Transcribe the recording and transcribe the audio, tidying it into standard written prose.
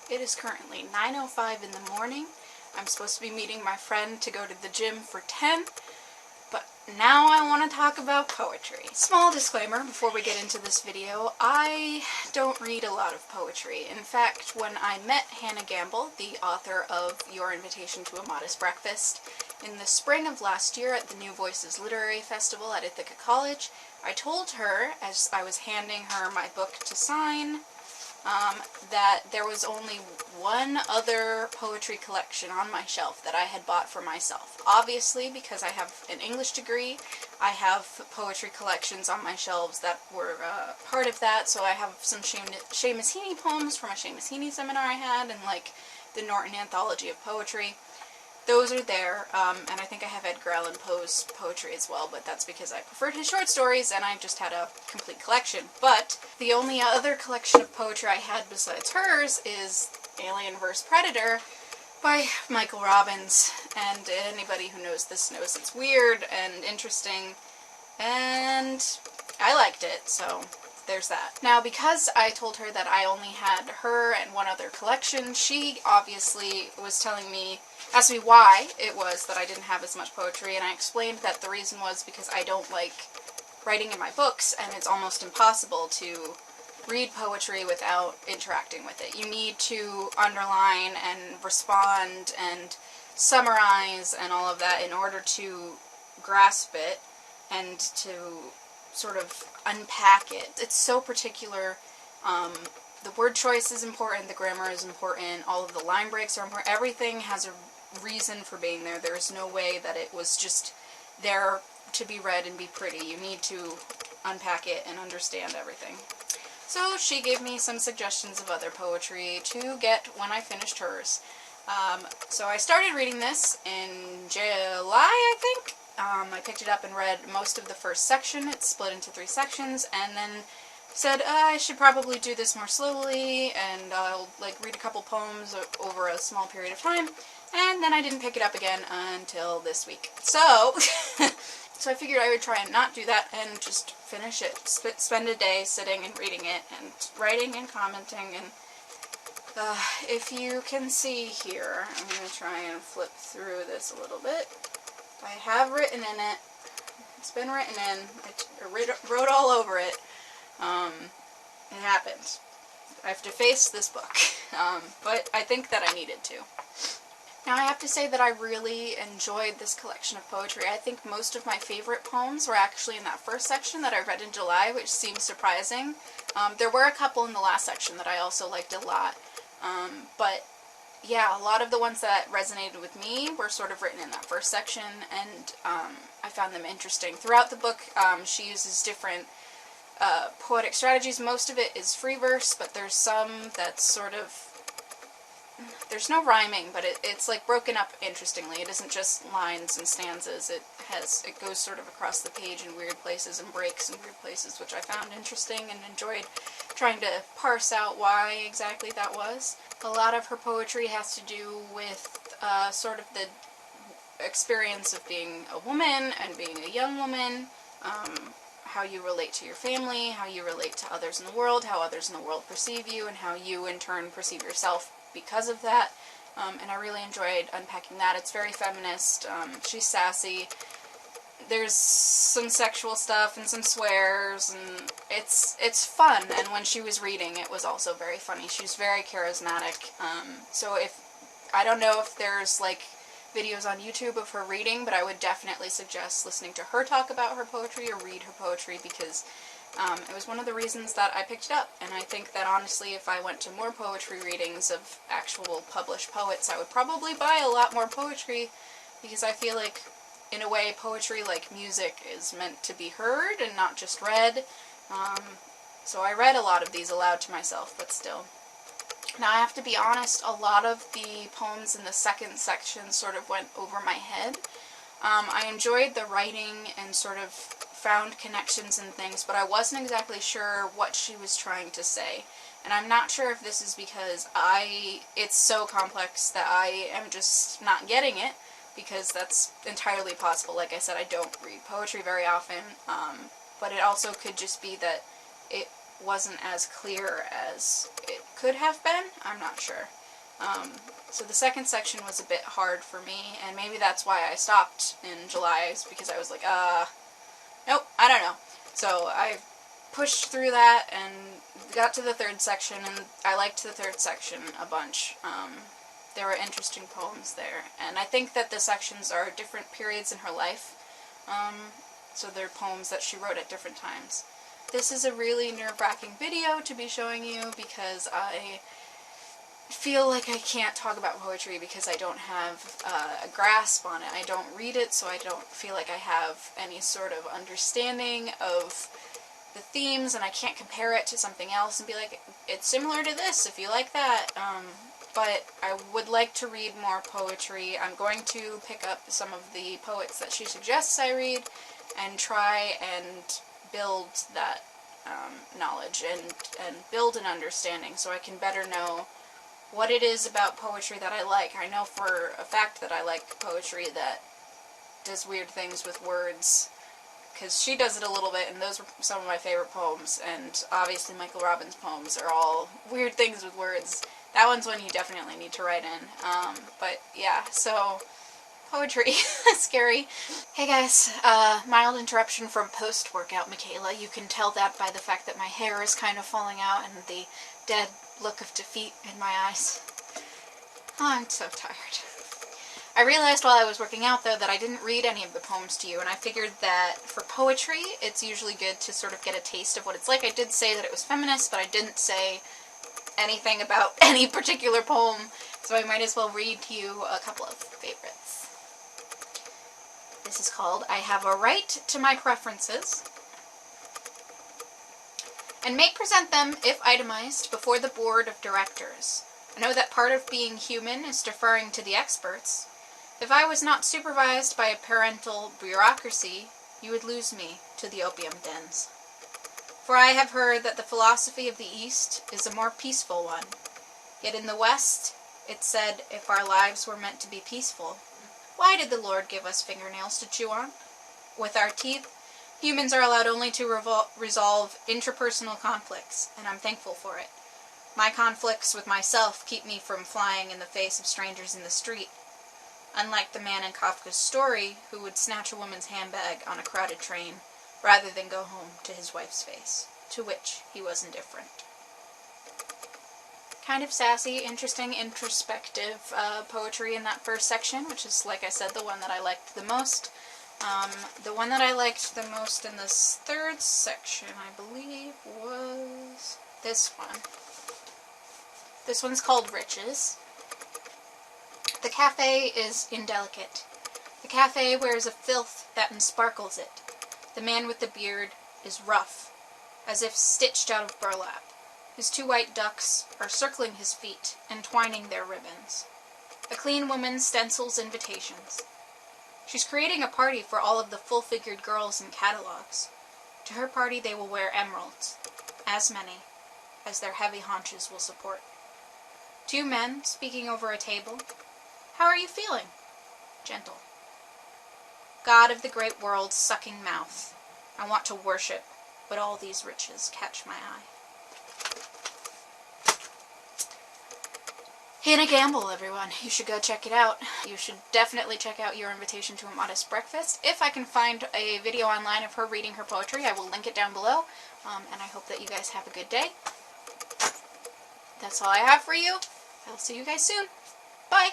It is currently 9:05 in the morning. I'm supposed to be meeting my friend to go to the gym for 10, but now I want to talk about poetry. Small disclaimer before we get into this video, I don't read a lot of poetry. In fact, when I met Hannah Gamble, the author of Your Invitation to a Modest Breakfast, in the spring of last year at the New Voices Literary Festival at Ithaca College, I told her, as I was handing her my book to sign, that there was only one other poetry collection on my shelf that I had bought for myself. Obviously, because I have an English degree, I have poetry collections on my shelves that were part of that, so I have some Seamus Heaney poems from a Seamus Heaney seminar I had, and like the Norton Anthology of Poetry. Those are there, and I think I have Edgar Allan Poe's poetry as well, but that's because I preferred his short stories and I just had a complete collection. But the only other collection of poetry I had besides hers is Alien vs. Predator by Michael Robbins, and anybody who knows this knows it's weird and interesting, and I liked it, so there's that. Now, because I told her that I only had her and one other collection, she obviously was asked me why it was that I didn't have as much poetry, and I explained that the reason was because I don't like writing in my books, and it's almost impossible to read poetry without interacting with it. You need to underline and respond and summarize and all of that in order to grasp it and to sort of unpack it. It's so particular. The word choice is important, the grammar is important, all of the line breaks are important. Everything has a reason for being there. There's no way that it was just there to be read and be pretty. You need to unpack it and understand everything. So she gave me some suggestions of other poetry to get when I finished hers. So I started reading this in July, I think. I picked it up and read most of the first section. It's split into 3 sections, and then said I should probably do this more slowly, and I'll read a couple poems over a small period of time, and then I didn't pick it up again until this week. So, so I figured I would try and not do that and just finish it. Spend a day sitting and reading it and writing and commenting, and if you can see here, I'm going to try and flip through this a little bit. I have written in it. It's been written in. I wrote all over it. It happened. I have to face this book. But I think that I needed to. Now I have to say that I really enjoyed this collection of poetry. I think most of my favorite poems were actually in that first section that I read in July, which seems surprising. There were a couple in the last section that I also liked a lot. But yeah, a lot of the ones that resonated with me were sort of written in that first section, and I found them interesting. Throughout the book, she uses different poetic strategies. Most of it is free verse, but there's some that's sort of, there's no rhyming, but it's like broken up interestingly. It isn't just lines and stanzas. It goes sort of across the page in weird places and breaks in weird places, which I found interesting and enjoyed trying to parse out why exactly that was. A lot of her poetry has to do with sort of the experience of being a woman and being a young woman, how you relate to your family, how you relate to others in the world, how others in the world perceive you, and how you in turn perceive yourself because of that. And I really enjoyed unpacking that. It's very feminist. She's sassy. There's some sexual stuff and some swears, and it's fun. And when she was reading, it was also very funny. She's very charismatic. So I don't know if there's videos on YouTube of her reading, but I would definitely suggest listening to her talk about her poetry or read her poetry, because it was one of the reasons that I picked it up. And I think that honestly, if I went to more poetry readings of actual published poets, I would probably buy a lot more poetry, because I feel like, in a way, poetry, like music, is meant to be heard and not just read. So I read a lot of these aloud to myself, but still. Now I have to be honest, a lot of the poems in the second section sort of went over my head. I enjoyed the writing and sort of found connections and things, but I wasn't exactly sure what she was trying to say. And I'm not sure if this is because it's so complex that I am just not getting it, because that's entirely possible. Like I said, I don't read poetry very often, but it also could just be that wasn't as clear as it could have been. I'm not sure. So the second section was a bit hard for me, and maybe that's why I stopped in July, is because I was like, nope, I don't know. So I pushed through that and got to the third section, and I liked the third section a bunch. There were interesting poems there, and I think that the sections are different periods in her life, so they're poems that she wrote at different times. This is a really nerve-wracking video to be showing you because I feel like I can't talk about poetry because I don't have a grasp on it. I don't read it, so I don't feel like I have any sort of understanding of the themes, and I can't compare it to something else and be like, it's similar to this if you like that. But I would like to read more poetry. I'm going to pick up some of the poets that she suggests I read and try and build that knowledge and build an understanding so I can better know what it is about poetry that I like. I know for a fact that I like poetry that does weird things with words, because she does it a little bit, and those are some of my favorite poems, and obviously Michael Robbins' poems are all weird things with words. That one's one you definitely need to write in. But yeah, so poetry. Scary. Hey guys, mild interruption from post-workout Michaela. You can tell that by the fact that my hair is kind of falling out and the dead look of defeat in my eyes. Oh, I'm so tired. I realized while I was working out, though, that I didn't read any of the poems to you, and I figured that for poetry, it's usually good to sort of get a taste of what it's like. I did say that it was feminist, but I didn't say anything about any particular poem, so I might as well read to you a couple of favorites. This is called I Have a Right to My Preferences, and may present them, if itemized, before the board of directors. I know that part of being human is deferring to the experts. If I was not supervised by a parental bureaucracy, you would lose me to the opium dens. For I have heard that the philosophy of the East is a more peaceful one. Yet in the West, it said if our lives were meant to be peaceful, why did the Lord give us fingernails to chew on? With our teeth, humans are allowed only to resolve interpersonal conflicts, and I'm thankful for it. My conflicts with myself keep me from flying in the face of strangers in the street. Unlike the man in Kafka's story who would snatch a woman's handbag on a crowded train rather than go home to his wife's face, to which he was indifferent. Kind of sassy, interesting, introspective poetry in that first section, which is, like I said, the one that I liked the most. The one that I liked the most in this third section, I believe, was this one. This one's called Riches. The cafe is indelicate. The cafe wears a filth that ensparkles it. The man with the beard is rough, as if stitched out of burlap. His 2 white ducks are circling his feet, entwining their ribbons. A clean woman stencils invitations. She's creating a party for all of the full-figured girls in catalogs. To her party they will wear emeralds, as many as their heavy haunches will support. 2 men speaking over a table. How are you feeling? Gentle. God of the great world's sucking mouth, I want to worship, but all these riches catch my eye. Hannah Gamble, everyone. You should go check it out. You should definitely check out Your Invitation to a Modest Breakfast. If I can find a video online of her reading her poetry, I will link it down below. And I hope that you guys have a good day. That's all I have for you. I'll see you guys soon. Bye!